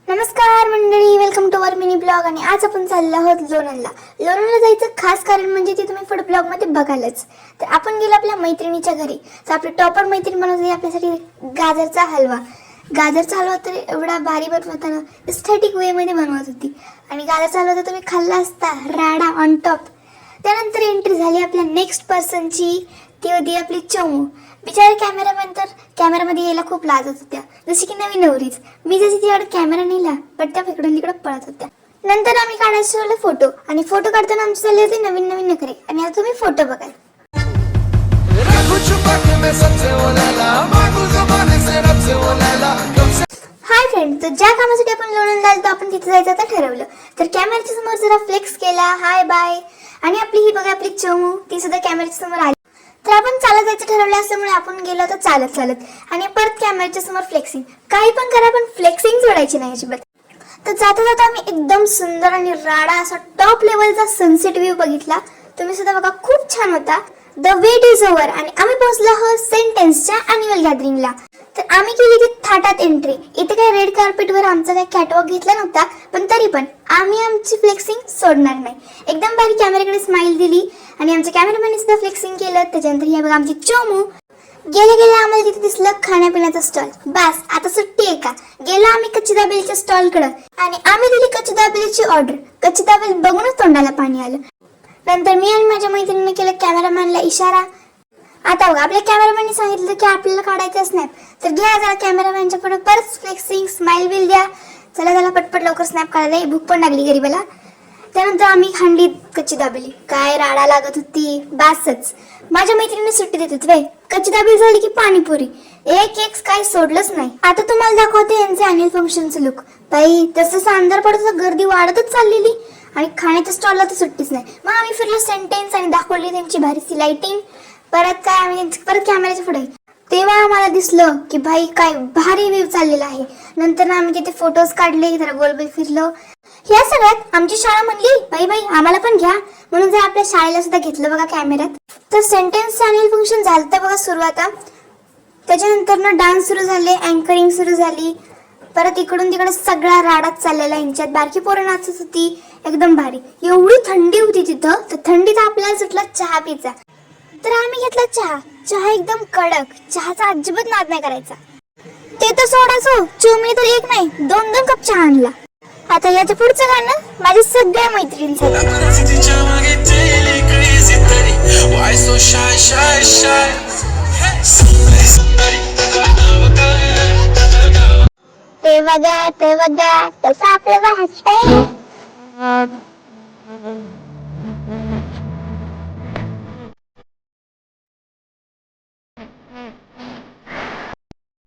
नमस्कार मंडळी, welcome to our mini blog. आणि आज आपण चाललो आहोत लोणंदला. लोणंदला जायचं खास कारण म्हणजे ते तुम्ही पुढे ब्लॉग मध्ये बघालच. तर आपण गेलो आपल्या मैत्रिणीच्या घरी. तर आपली टॉपर मैत्रीण बनवत होती आपल्यासाठी गाजरचा हलवा. गाजरचा हलवा तर एवढा भारी बनवत ना, एस्थेटिक वे मध्ये बनवत होती. आणि गाजरचा हलवा तर तुम्ही खाल्ला असता, राडा ऑन टॉप. त्यानंतर एंट्री झाली आपल्या नेक्स्ट पर्सनची. ती होती आपली चमू. बिचारे कॅमेरामॅन तर कॅमेरामध्ये यायला खूप लाजत होत्या, जशी की नवीन नवरीच. मी जशी तिच्याकडे कॅमेरा नेला बट त्या तिकडून तिकडे पळत होत्या. नंतर आम्ही काढायचं ठरवलं फोटो. आणि फोटो काढताना आमचे चालले होते नवीन नवीन नखरे. आणि आता तुम्ही फोटो बघाल. हाय फ्रेंड, तर ज्या कामासाठी आपण लोणंदला आलो आपण तिथे जायचं आता ठरवलं. तर कॅमेऱ्याच्या समोर जरा फ्लेक्स केला, हाय बाय. आणि आपली ही बघा आपली चमू, ती सुद्धा कॅमेऱ्याच्या समोर आली. तर आपण चालत जायचं ठरवलं असल्यामुळे आपण गेलो होतो चालत चालत. आणि परत कॅमेऱ्याच्या समोर फ्लेक्सिंग. काही पण करा पण फ्लेक्सिंग सोडायची नाही अजिबात. तर जाता जाता आम्ही एकदम सुंदर आणि राडा असा टॉप लेवलचा सनसेट व्ह्यू बघितला. तुम्ही सुद्धा बघा, खूप छान होता. The wait is over. आणि आम्ही पोहोचलो आहोत सेंटेन्सच्या अॅन्युअल गॅदरिंगला. तर आम्ही केली ती थाटात एंट्री. इथे काही रेड कार्पेटवर आमचा काही कॅटवॉक घेतला नव्हता, पण तरी पण आम्ही आमची फ्लेक्सिंग सोडणार नाही. एकदम भारी कॅमेऱ्याकडे स्माइल दिली आणि आमच्या कॅमेरामॅनने सुद्धा फ्लेक्सिंग केलं. त्याच्यानंतर हे बघा आमची चोमू. गेले गेले आम्हाला तिथे दिसलं खाण्यापिण्याचा स्टॉल. बस आता सुट्टी आहे का. गेलो आम्ही कच्ची दाबेलीच्या स्टॉलकडे आणि आम्ही दिली कच्ची दाबेलीची ऑर्डर. कच्ची दाबेली बघूनच तोंडाला पाणी आलं. नंतर मी आणि माझ्या मैत्रिणीने केलं कॅमेरामॅनला इशारा. आता बघा आपल्या कॅमेरामॅनने सांगितलं की आपल्याला काढायचं स्नॅप. तर घ्या जरा कॅमेरामॅनच्या पुढे परत फ्लेक्सिंग स्माइल बिल द्या. चला चला पटपट लवकर स्नॅप काढायला, भूक पण लागली गरीबाला. त्यानंतर आम्ही खांडली कच्ची दाबेली. काय राडा लागत होती, बासच. माझ्या मैत्रिणीने सुट्टी देत होती. कच्ची दाबेली झाली की पाणीपुरी. एक एक काही सोडलंच नाही. आता तुम्हाला दाखवते यांचे अॅन्युअल फंक्शनचं लुक. बाई तसं अंधार पडत गर्दी वाढतच चाललेली. आणि खाण्याच्या स्टॉलला तर सुट्टीच नाही. मग आम्ही फिरलो सेंटेन्स आणि दाखवली त्यांची भारीची लाइटिंग. परत काय आम्ही परत कॅमेऱ्याच्या पुढे. तेव्हा आम्हाला दिसलं की भाई काय भारी व्ह्यू चाललेला आहे. नंतर आम्ही तिथे फोटोज काढले, जरा गोलबोल फिरलो. या सगळ्यात आमची शाळा म्हणली बाई बाई आम्हाला पण घ्या, म्हणून जर आपल्या शाळेला सुद्धा घेतलं बघा कॅमेऱ्यात. तर सेंटेन्स अॅन्युअल फंक्शन झालं बघा सुरू. आता त्याच्यानंतर डान्स सुरू झाले, अँकरिंग सुरू झाली. परत इकडून तिकडे सगळा राडाच चाललेला. यांच्यात बारकी पोरं नाचत होती, एकदम भारी. एवढी थंडी होती तिथं, तर थंडीत आपल्याला सुटला चहा प्यायचा. तर आम्ही घेतला चहा. चहा एकदम कडक. चहाचा अजिबात नाद नाही करायचा. ते तर सोडाच, चोमी तर एक नाही दोन दोन कप चहा आणला. आता याच्या पुढचं गाणं माझ्या सगळ्या मैत्रिणींसाठी. ते बघा तसं आपलं वाटतंय.